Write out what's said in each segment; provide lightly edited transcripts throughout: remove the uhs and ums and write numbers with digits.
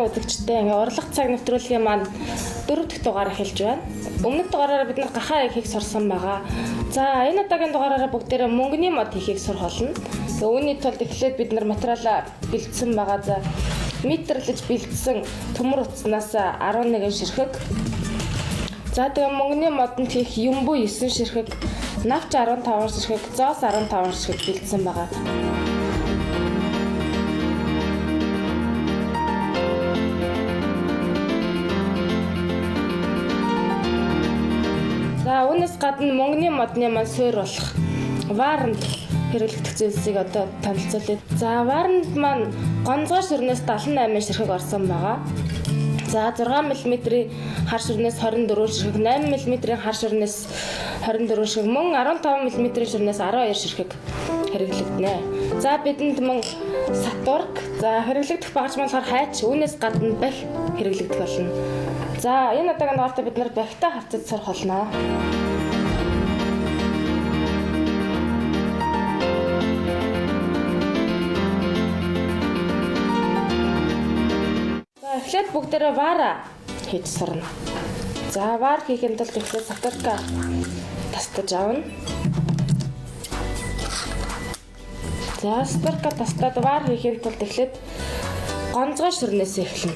манай үзэгчтэй ингээ урлах цаг нэвтрүүлгийн маань 4 дахь дугаар эхэлж байна. Өмнөх дугаараараа бид нар гахаа хийхийг сурсан байгаа. За энэ удаагийн дугаараараа бүгдээрээ мөнгөний мод хийхийг сурах болно. Үүний тулд эхлээд бид нар материалаа бэлдсэн байгаа. За метрлэж бэлдсэн төмөр утаснаас 11 ширхэг. За тэгээ мөнгөний модонд хийх юмбу 9 ширхэг, навч 15 ширхэг, зоос 15 ширхэг бэлдсэн байгаа. За үүнээс гадна мөнгөний модны маань суурь болох варанд хэрэглэгдэх зүйлсийг одоо танилцуулъя. За варанд маань гонцгой ширнээс 78 ширхэг орсон байгаа. За 6 мм-ийн хар ширнээс 24 ширхэг, 8 мм-ийн хар ширнээс 24 ширхэг, мөн 15 мм-ийн ширнээс 12 ширхэг хэрэглэгдэнэ. За бидэнд мөн сатурк, за хэрэглэгдэх багаж маань болохоор хайч, үүнээс гадна бах хэрэглэгдэх болно. За энэ удаагийн дугаартаа бид нар бахтай харьцаж сурах болно. Эхлээд бүгдээрээ вара хийж сурна. За вар хийхэд тулд эхлээд сатурка тастаж авна. За сатурка тастаад вар хийхэд тулд эхлээд гонцгой ширнээс эхэлнэ.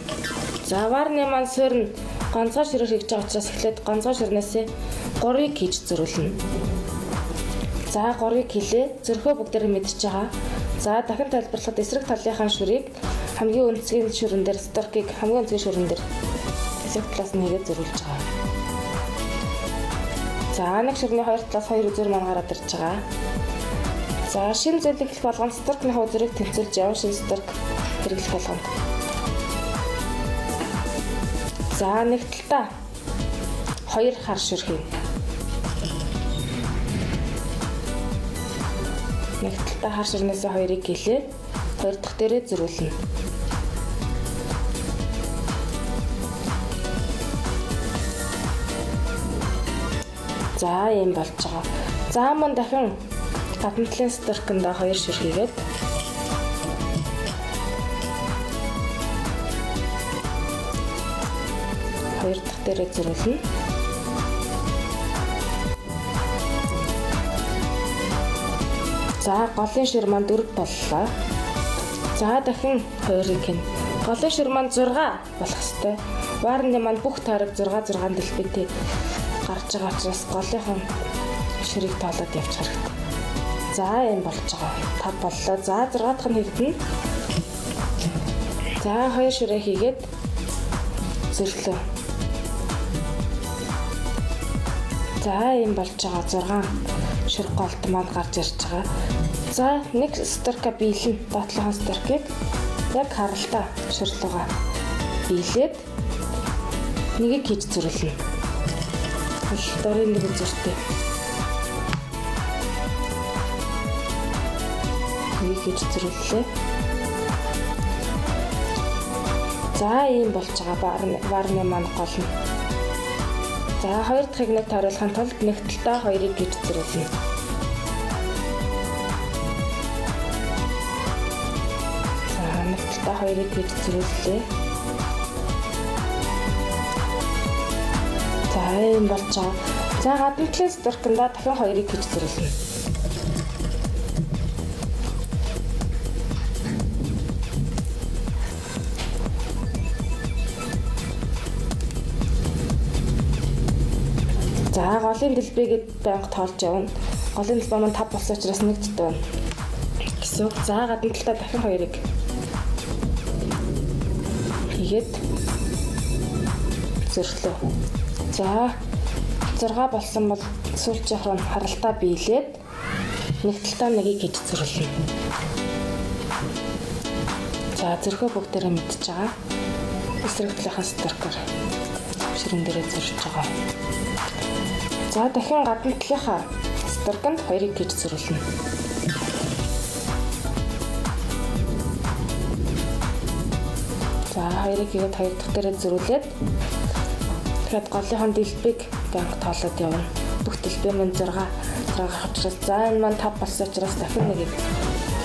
За варны маань суурь нь гонцгой ширээр хийж байгаа учраас эхлээд гонцгой ширнээс 3-ыг хийж зөрүүлнэ. За 3-ыг хийлээ. Зөрхөө бүгдээрээ мэдчихэж байгаа. За дахин тайлбарлахад эсрэг талынхаа шүрийг хамгийн өнцгийн шүрэн дээр сатуркийг хамгийн өнцгийн шүрэн дээр эсрэг талаас нь хийгээд зөрүүлж байгаа. За нэг шүрний хоёр талаас 2 үзүүр маань гараад ирж байгаа. За шинэ зүйлийг хэлэх болгонд сатуркны үзүүрийг тэнцүүлж явна. Шинэ сатурк хэрэглэх болгонд. За нэг талдаа 2 хар шүр хийнэ. Нэг талдаа хар ширнээс 2-ыг гэлээ. 2 дахь дээрээ зөрүүлнэ. За ийм болж байгаа. За мөн дахин гадна талын сатуркнд 2 шир хийгээд хоёр дахь дээрээ зөрүүлнэ. За голын шир маань 4 боллоо. За дахин 2-ыг хийнэ. Голын шир маань 6 болох ёстой. Варны маань бүх тойрог 6 дэлбэтэй гарч байгаа учраас голынхон ширийг тоолоод явчих хэрэгтэй. За ийм болж байгаа. 5 боллоо. За 6 дахь нь хийгдэнэ. За 2 ширээ хийгээд зөрлөө. За ийм болж байгаа. 6 шир голд маань гарч ирж байгаа. За нэг сатурка биелэн доотлогын сатуркийг яг харалтаа ширлууга биелээд нэгийг хийж зөрүүлнэ. Дорын нэг үзүүртэй. Нэгийг хийж зөрүүллээ. За ийм болж байгаа варны маань гол нь. За хоёр дахьыг нэг тойруулахын тулд нэг талдаа 2-ыг хийж зөрүүлнэ. За нэг талдаа 2-ыг хийж зөрүүллээ. За ийм болж байгаа. За гадна талын сатурканда дахин 2-ыг хийж зөрүүлнэ. За голын дэлбэгээд байнга тоолж явна. Голын дэлбээ маань 5 болсон учраас нэг зэт байна. Гэсэн үг. За гадна талдаа дахин 2-ыг хийгээд зөрлөө. За 6 болсон бол сүүлчийнх нь харалтаа биелээд нэг талдаа нэгийг хийж зөрлөнө. За зөрхөө бүгдээрээ мэдчихэж байгаа. Эсрэг талынхаа сатуркаар ширэн дээрээ зөрж байгаа. За дахин гадна талынхаа сатурканд 2-ыг хийж зөрүүлнэ. За 2-ыг хийгээд 2 дахь дээрээ зөрүүлээд тэгэхэд голынхон дэлбэг банк тоолоод явна. Бүх дэлбээ маань 6 гарах учраас за энэ маань 5 болсон учраас дахин нэгийг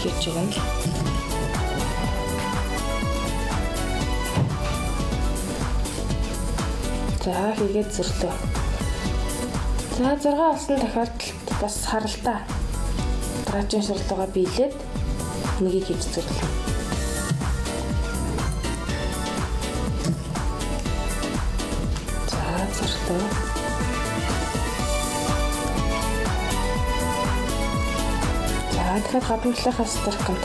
хийж өгнө. За хийгээд зүрлээ. За 6 болсон тохиолдолд бас харалтаа. Дараагийн шуурлагаа биелээд нэгийг хийж зүрлээ. За зүрлээ. За тэгэхээр гадна талынхаас дарахад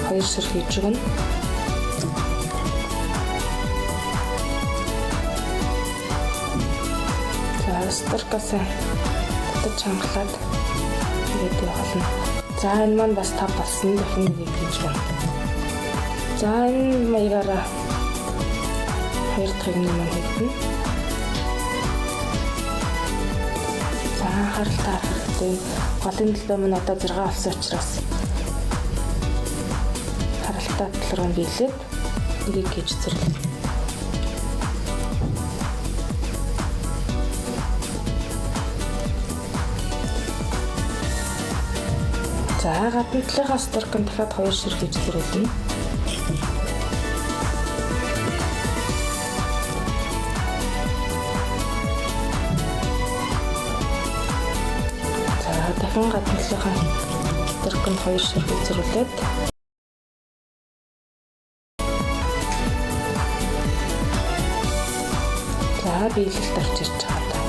2 шүр хийж өгнө. Сторкасаа татаж хангалаад тэгээд явуулна. За энэ маань бас 5 болсон. Дахин нэг хийж байна. За энэ маягаараа 2 дахь нэг маань хийгдэнэ. За харалтаа хэрэгтэй. Голын төлбөө маань одоо 6 болсон учраас харалтаа төлрөө биелээд нэгийг хийж зүрлээ. За гадна талынхаас дарахын дахиад 2 шир хийж зүрлэнэ. За дахин гадна талынхаа дарахын 2 шир хийж зүрлээд за биелэлт орж ирж байгаа.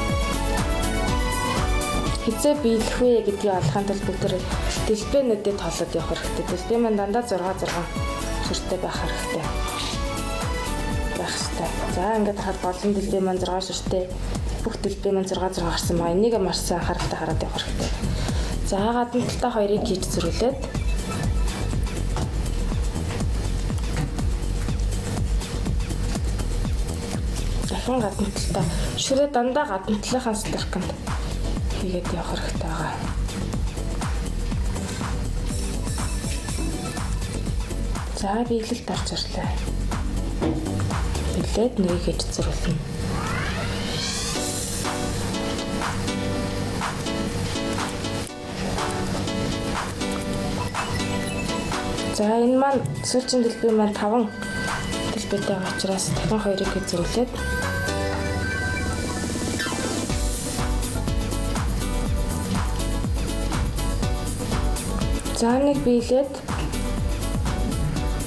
Хизээ биелэх вэ гэдгийг олохын тулд бүгд дэлбэнүүдэд тоолоод явах хэрэгтэй. Дэлбэн маань дандаа 6 ширттэй байх хэрэгтэй. За ингээд харахад голын дэлбэн маань 6 ширттэй. Бүх дэлбэн маань 6 гарсан ба энийг марсан харалтаа хараад явах хэрэгтэй. За гадна талдаа 2-ыг хийж зүрүүлээд дахин гадна талдаа ширээ дандаа гадна талынхаас дарах гэнэ. Тэгээд явах хэрэгтэй байгаа. За биелэлт орж ирлээ. Биелээд нэгийг хийж зүрлэнэ. За энэ маань сүүлчийн дэлбэн маань 5 дэлбэнтэй байгаа учраас дахин 2-ыг хийж зүрлээд за нэг биелээд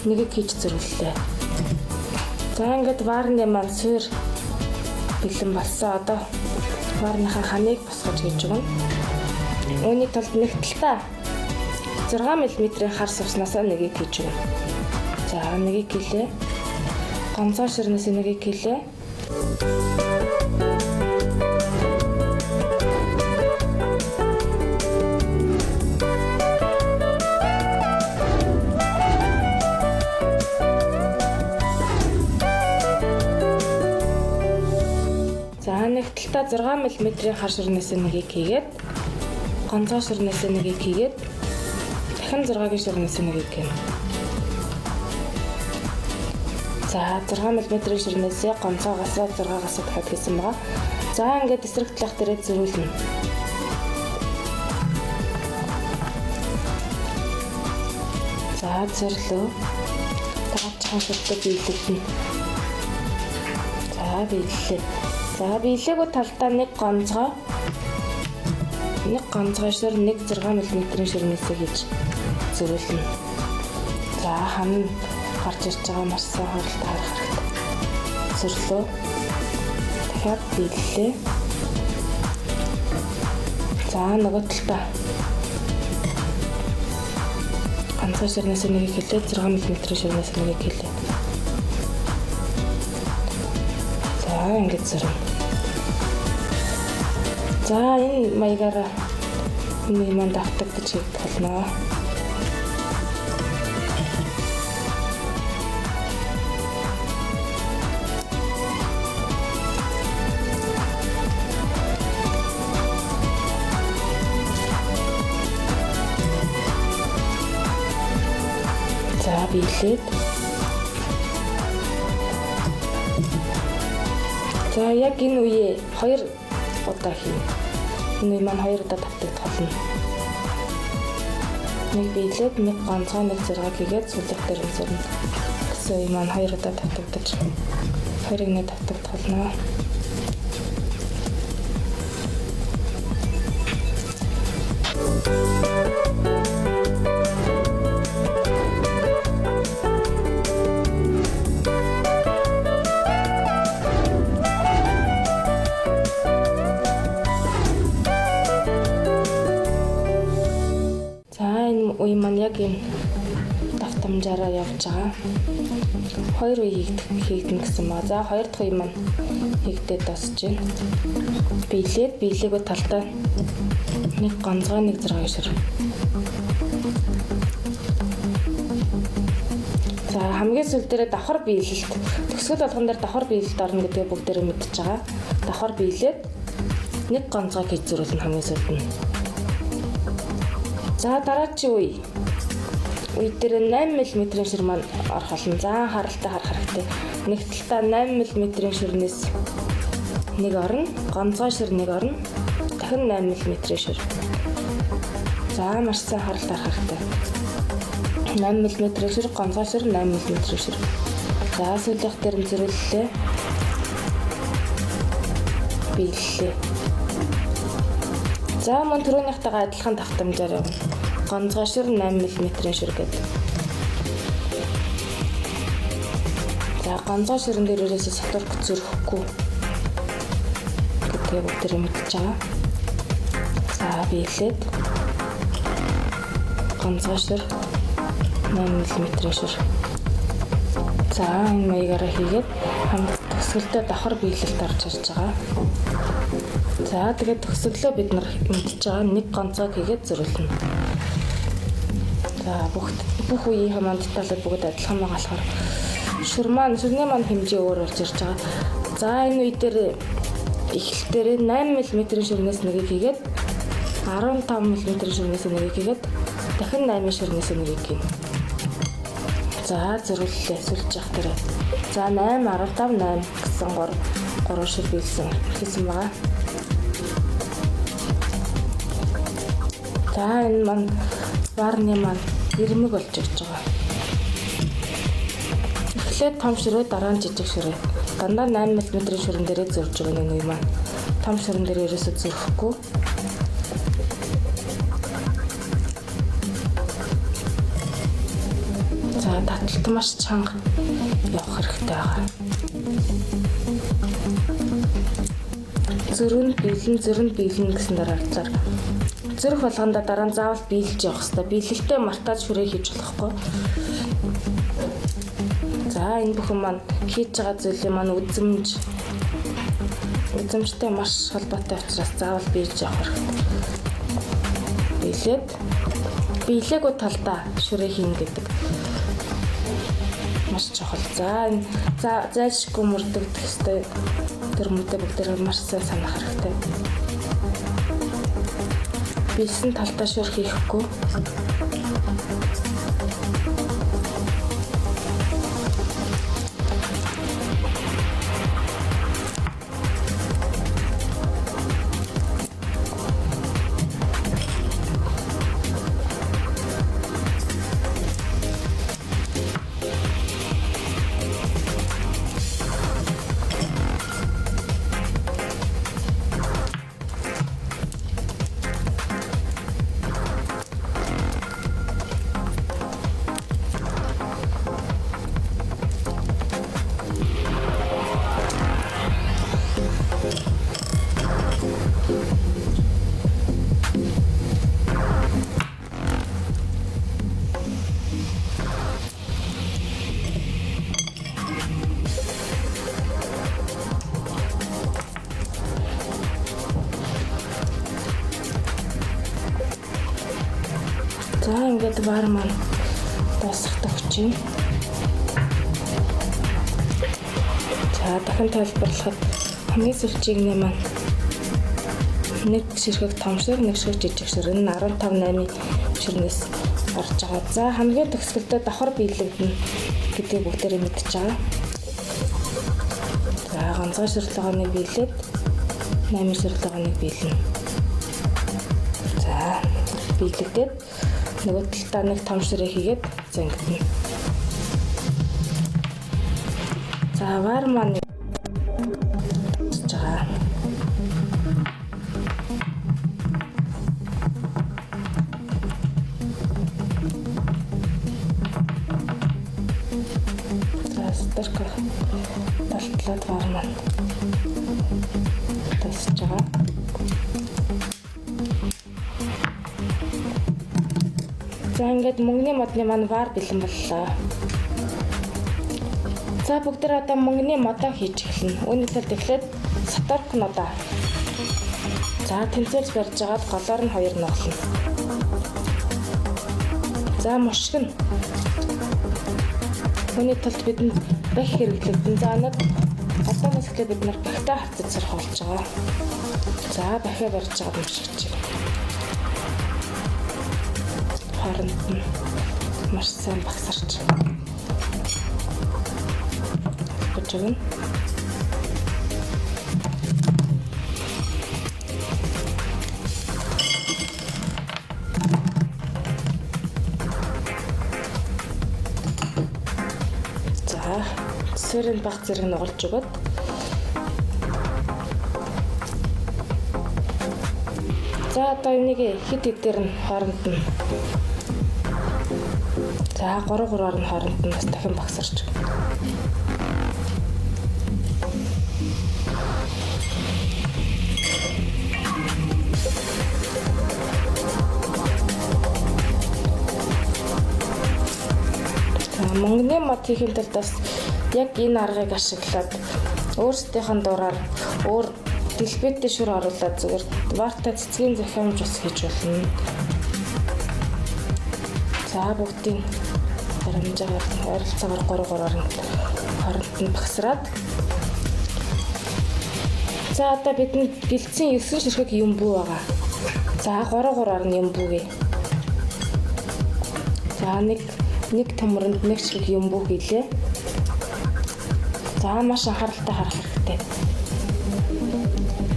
нэгийг хийж зүрлээ. За ингээд варны маань суур бэлэн болсон. Одоо варныхаа ханыг босгож хийж өгнө. Үүний тулд нэг талдаа 6 мм-ийн хар сувснасаа нэгийг хийж өгнө. За нэгийг хийлээ. Гонцоо ширнээс нэгийг хийлээ. Нэг талдаа 6 мм-ийн хар ширнээс нэгийг хийгээд гонцоо ширнээс нэгийг хийгээд дахин 6-гийн ширнээс нэгийг хийнэ. За 6 мм-ийн ширнээсээ гонцоогоос 6-аас дахиад хийсэн байгаа. За ингээд эсрэг талах дээрээ зөрүүлнэ. За зөвлөө. Тагчхан шилдэг биелэгдэнэ. За биелэлээ. За биелээгөө талдаа нэг гонцгой шир 1 6 мм-ийн ширнээсээ хийж зөрүүлнэ. За хана гарч ирж байгаа маш сайн хуралтай харах хэрэгтэй. Зөвлөө. Дахиад биелэлээ. За нөгөө талдаа гонцгой ширнээсээ нэгийг хэлээд 6 мм-ийн ширнээсээ нэгийг хэлээ. За ингэж зөрнө. За энэ маягаараа миний манд автагдаж хийгдэх болно. За биелээд. За яг энэ үеэ 2 удаа хийнэ. Энэ маань 2 удаа тавтагдах болно. Нэг биелээд нэг гонцгой нэг зэрэг хийгээд сүлэг дээр зөрнө. Гэсэн юм маань 2 удаа тавтагдаж 2-ыг нэг тавтагдах болно. Үе маань яг энэ давтамжаараа явж байгаа. 2 үе хийгдэн гэсэн маа. За 2 дахь үе маань хийгдээд дуусж байна. Биелээгөө талдаа нэг гонцгой нэг зэрэг шир. За хамгийн сүүл дээр давхар биелэлт. Төгсгөл болгон дээр давхар биелэлт орно гэдгээ бүгдээрээ мэдчихэж байгаа. Давхар биелээд нэг гонцгой хийж зөрүүлнэ хамгийн сүүлд нь. За дараагийн үе дээр 8 мм шир маань орох болно. За харалтай харах хэрэгтэй. Нэг талдаа 8 мм ширнээс нэг орно, гонцгой шир нэг орно. Дахин 8 мм шир. За маш сайн харалтай харах хэрэгтэй. 8 мм шир, гонцгой шир, 8 мм шир. За сүүлийнх дээр нь зөрүүллээ. Биеллээ. За мөн түрүүнийхтэйгээ адилхан давтамжаар явна. Гонцгой шир 8 мм шир гэдэг. За гонцгой ширэн дээр ерөөсө сатурк зөрөхгүй гэдгээ бүгдээрээ мэдчихэж байгаа. За биелээд гонцгой шир 8 мм шир. За энэ маягаараа хийгээд хамт төгсгөлдөө давхар биелэлт орж ирж байгаа. За тэгээд төгсгөлөө бид нар мэдчихэж байгаа нэг гонцгой хийгээд зөрүүлнэ. За бүх үеийн хамаан деталууд бүгд адилхан байгаа болохоор ширний маань хэмжээ өөр болж ирж байгаа. За энэ үе дээр эхлэлдээ 8 мм ширнээс нэгийг хийгээд 15 мм ширнээс нэгийг хийгээд дахин 8 ширнээс нэгийг хийнэ. За зөрүүллээ сүлж явах дээр. За 8 15 8 гэсэн 3 шир биелсэн хийсэн байгаа. За энэ маань варны маань ирмэг болж ирж байгаа. Эхлээд том ширээ дараа нь жижиг ширээ. Дандаа 8 мм ширэн дээрээ зөрж байгаа нэг маань. Том ширэн дээр ерөөсөө зөрөхгүй. За таталт маш чанга явах хэрэгтэй байгаа. Зөрөн биелэн гэсэн дараалцаар зөрөх болгонда дараа нь заавал биелж явах хэрэгтэй. Биелэлтэй мартаад шүрээ хийж болохгүй. За энэ бүхэн маань хийж байгаа зүйлийн маань үзэмжтэй маш холбоотой учраас заавал биелж явах хэрэгтэй. Биелээгүй талдаа шүрээ хийнэ гэдэг маш чухал. За зайлшгүй мөрдөгдөх ёстой төрмөдөө бүгдээр маш сайн санах хэрэгтэй. Биелсэн талдаа шүр хийхгүй. За ингээд вар маань дуусахтай хүчин. За дахин тайлбарлахад хамгийн сүүлчийг маань нэг ширхэг том шир, нэг ширхэг жижиг шир энэ 15 8 ширнээс орж байгаа. За хамгийн төгсгөлдөө давхар биелэгдэнэ гэдгийг бүгдээрээ мэдчихэж байгаа. За ганцхан ширлэгооныг биелээд 8 ширлэгооныг биелнэ. За биелэгдээд нөгөө талдаа нэг том ширээ хийгээд зангидна. За вар маань Цуглаад вар маань тасж байгаа. За ингээд мөнгөний модны маань вар бэлэн боллоо. За бүгд одоо мөнгөний модоо хийж эхэлнэ. Үүний тулд эхлээд саторк нодоо. За тэнцэлж барьж агаад голоор нь 2 нуглана. За мушгина. Үүний тулд бидэнд бэх хэрэглэгдэн. За нэг одооноос эхлээд бид нар бахтай харцаж сурах болж байгаа. За бахиа барьж агаад мушгиж. Хооронд нь маш сайн багсарч гэж байна. За сэрэн баг зэрэг нугалж өгöd. За одоо энийг хэд хэдээр нь хооронд нь за 3-3-аар нь хооронд нь бас дахин багсарч. Мөнгөний мод хийхэд бас яг энэ аргыг ашиглаад өөрсдийнх нь дураар өөр дэлбэтэй шүр оруулаад зүгээр вартай цэцгийн захиамж ус хийж болно. За бүгдийн баримжаагаар ойролцоогоор 3-3-аар нь хооронд нь багсраад. За одоо бидний бэлдсэн 9 ширхэг юм бүү байгаа. За 3-3-аар нь юм бүүгээ. За нэг төмөрөнд нэг ширхэг юм бүү хийлээ. За маш анхааралтай харах хэрэгтэй.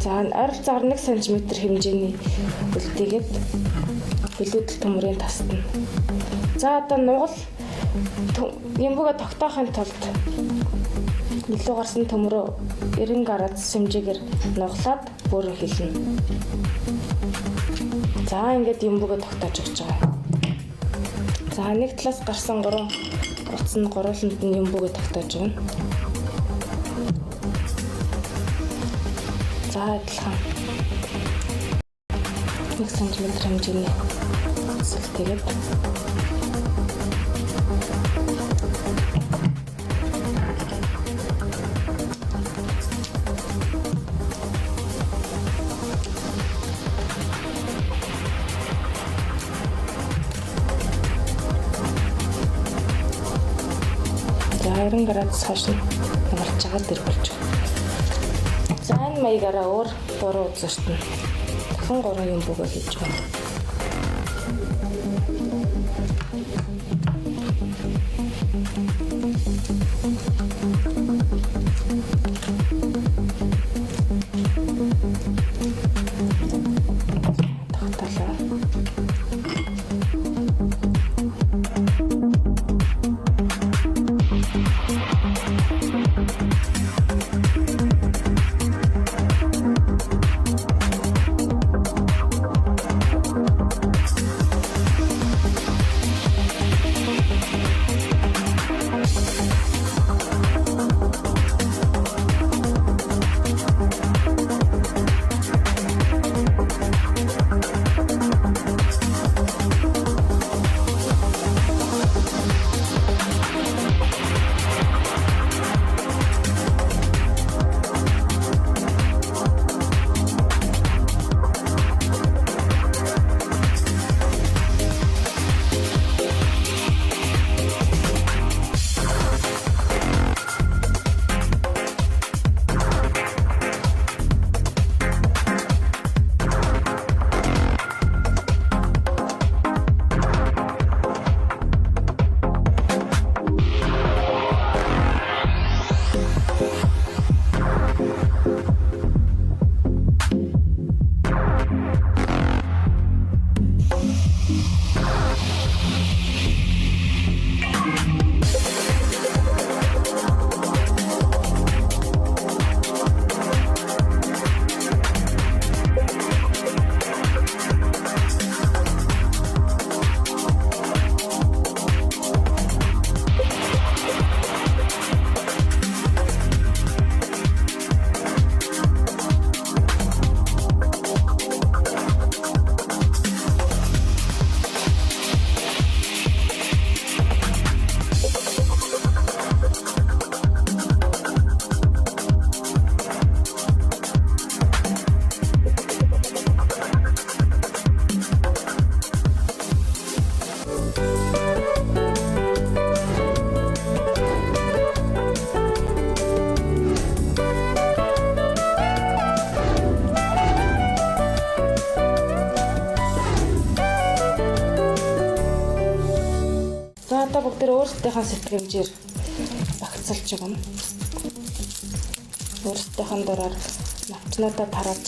За ойролцоогоор 1 см хэмжээний үлдээгээд билүүдэл төмөрийн тасна. За одоо нугал юмбуга тогтоохын тулд илүү гарсан төмөрөө 90 градус хэмжээгээр нуглаад бүрэн хэлнэ. За ингээд юмбуга тогтоож өгч байгаа. За нэг талаас гарсан 3 утас нь гурууланд нь юмбуга тогтоож өгнө. За адилхан 1 см хэмжээний үлдээгээд за 90 градус хойш нь нугалж байгаа дэр болж байна. За энэ маягаараа өөр 3 удааст нь дахин 3 юм бүгэ хийж байна. одоо бүгдээ өөрсдийнхээ сэтгэмжээр багцлж өгнө. Өөрсдийнхээ дураар навчнуудаа тарааж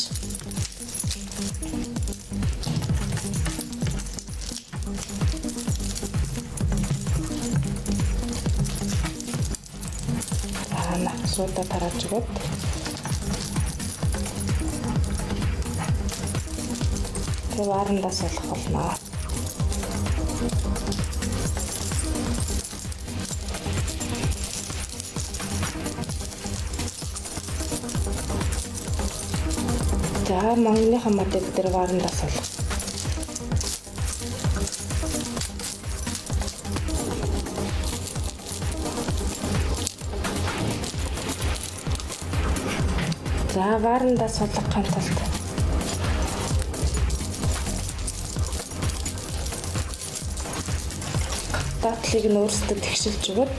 навчнуудаа тарааж өгöd тэг варандаас болох болно. За мангныхаа модель дээр варандаас болох. За варандаас сулгахын тулд датлыг нь өөрсдөө тэгшилж өгöd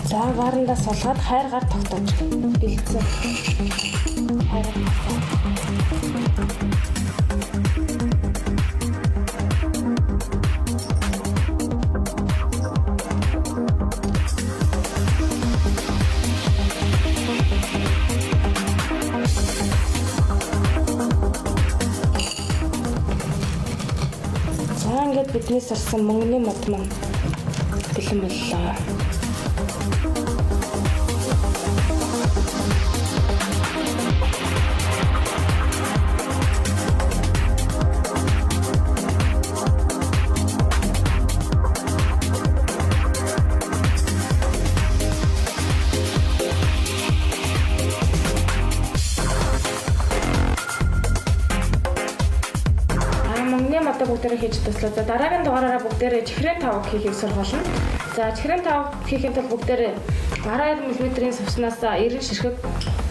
за варандаас сулгаад хайргаар тогтоож бэлдсэн. За ингээд бидний сарсан мөнгөний мод маань бэлэн боллоо. Одоо бүгдээрээ хийж дуслаа. За дараагийн дугаараараа бүгдээрээ чихрийн тавг хийхийг сургуулна. За чихрийн тавг хийхин тулд бүгдээрээ 12 мм-ийн сувчнаас 90 ширхэг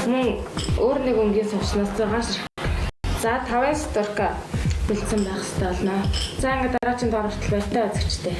мөн өөр нэг өнгийн сувчнаас 6 ширхэг. За 5 стурка бэлдсэн байх хэрэгтэй болно. За ингээд дараагийн дугаар хүртэл баяртай үзэгчтэй.